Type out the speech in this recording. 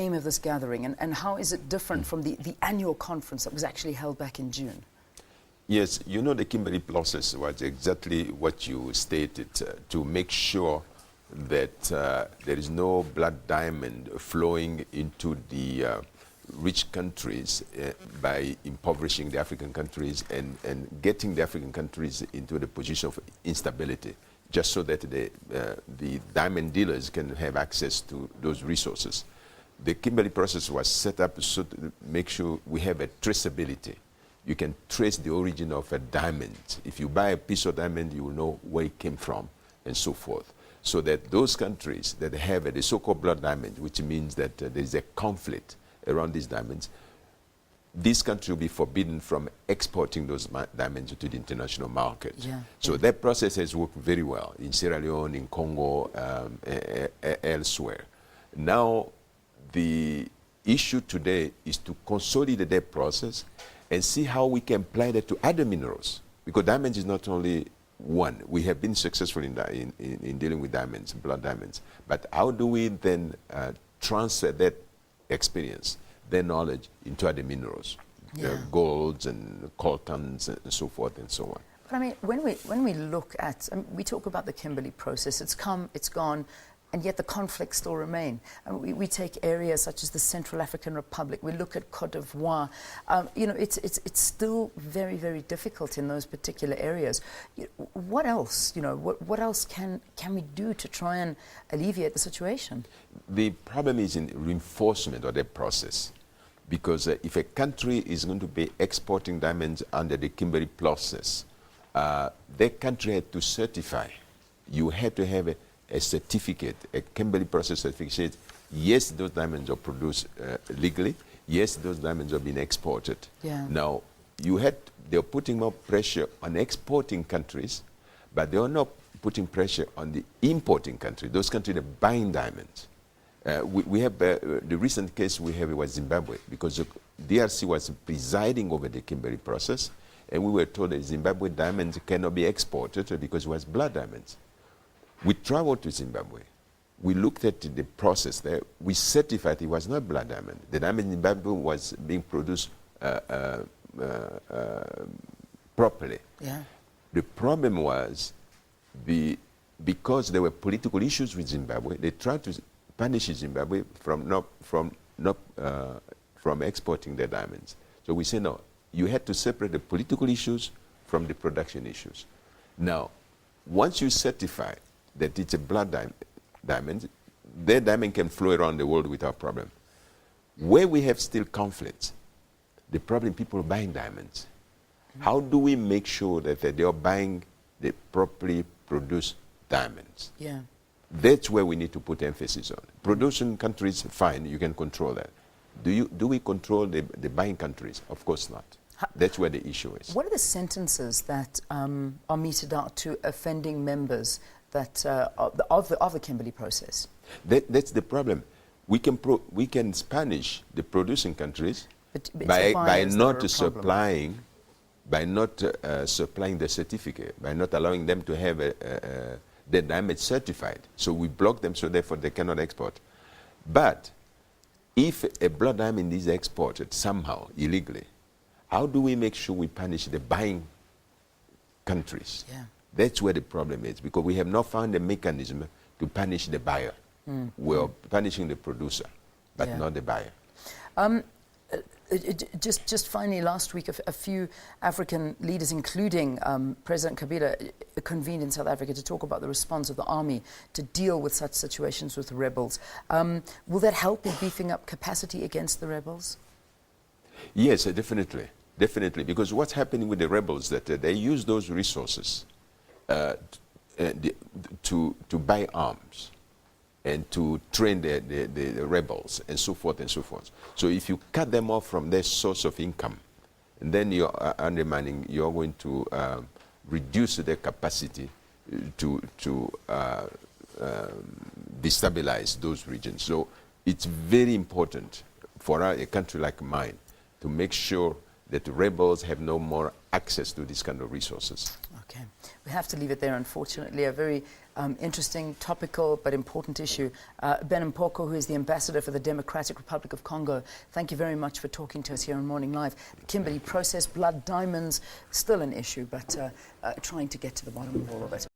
aim of this gathering, and how is it different from the annual conference that was actually held back in June? Yes, you know, the Kimberly process was exactly what you stated, to make sure that there is no blood diamond flowing into the rich countries by impoverishing the African countries and getting the African countries into the position of instability, just so that the diamond dealers can have access to those resources. The Kimberly process was set up so to make sure we have a traceability. You can trace the origin of a diamond. If you buy a piece of diamond, you will know where it came from and so forth. So that those countries that have the so-called blood diamond, which means that there is a conflict around these diamonds, this country will be forbidden from exporting those diamonds to the international market. Yeah. So that process has worked very well in Sierra Leone, in Congo, elsewhere. Now, the issue today is to consolidate that process and see how we can apply that to other minerals. Because diamonds is not only one. We have been successful in dealing with diamonds, blood diamonds. But how do we then transfer that experience, their knowledge, into other minerals? Yeah. Golds and coltans and so forth and so on. But I mean, when we look at, we talk about the Kimberly process, it's come, it's gone, and yet the conflicts still remain. And we take areas such as the Central African Republic, we look at Cote d'Ivoire, you know, it's still very, very difficult in those particular areas. What else, you know, what else can we do to try and alleviate the situation? The problem is in reinforcement of that process. Because if a country is going to be exporting diamonds under the Kimberly process, that country had to certify. You had to have a certificate, a Kimberly process certificate. Yes, those diamonds are produced legally. Yes, those diamonds are being exported. Yeah. Now, they're putting more pressure on exporting countries, but they are not putting pressure on the importing countries, those countries that are buying diamonds. We have the recent case we have was Zimbabwe, because the DRC was presiding over the Kimberly process, and we were told that Zimbabwe diamonds cannot be exported because it was blood diamonds. We traveled to Zimbabwe. We looked at the process there. We certified it was not blood diamond. The diamond in Zimbabwe was being produced properly. Yeah. The problem was because there were political issues with Zimbabwe, they tried to punish Zimbabwe from exporting their diamonds. So we say, no, you had to separate the political issues from the production issues. Now, once you certify that it's a blood diamond, their diamond can flow around the world without problem. Where we have still conflicts, the problem people buying diamonds. How do we make sure that they are buying the properly produced diamonds? Yeah. That's where we need to put emphasis on. Producing countries, fine, you can control that. Do we control the buying countries? Of course not. That's where the issue is. What are the sentences that are meted out to offending members that of the Kimberly process? That's the problem. We can punish the producing countries by not supplying the certificate, by not allowing them to have their diamond certified. So we block them, so therefore they cannot export. But if a blood diamond is exported somehow illegally, how do we make sure we punish the buying countries? Yeah. That's where the problem is, because we have not found a mechanism to punish the buyer. We're punishing the producer, but not the buyer. Just finally, last week, a few African leaders, including President Kabila, convened in South Africa to talk about the response of the army to deal with such situations with rebels. Will that help in beefing up capacity against the rebels? Yes, definitely. Definitely, because what's happening with the rebels that they use those resources to buy arms and to train the rebels and so forth and so forth. So if you cut them off from their source of income, and then you're undermining, you're going to reduce their capacity to destabilize those regions. So it's very important for a country like mine to make sure that the rebels have no more access to this kind of resources. Okay. Okay, we have to leave it there, unfortunately. A very interesting, topical, but important issue. Bene M'poko, who is the ambassador for the Democratic Republic of Congo, thank you very much for talking to us here on Morning Live. The Kimberly Process, blood diamonds, still an issue, but trying to get to the bottom of all of it.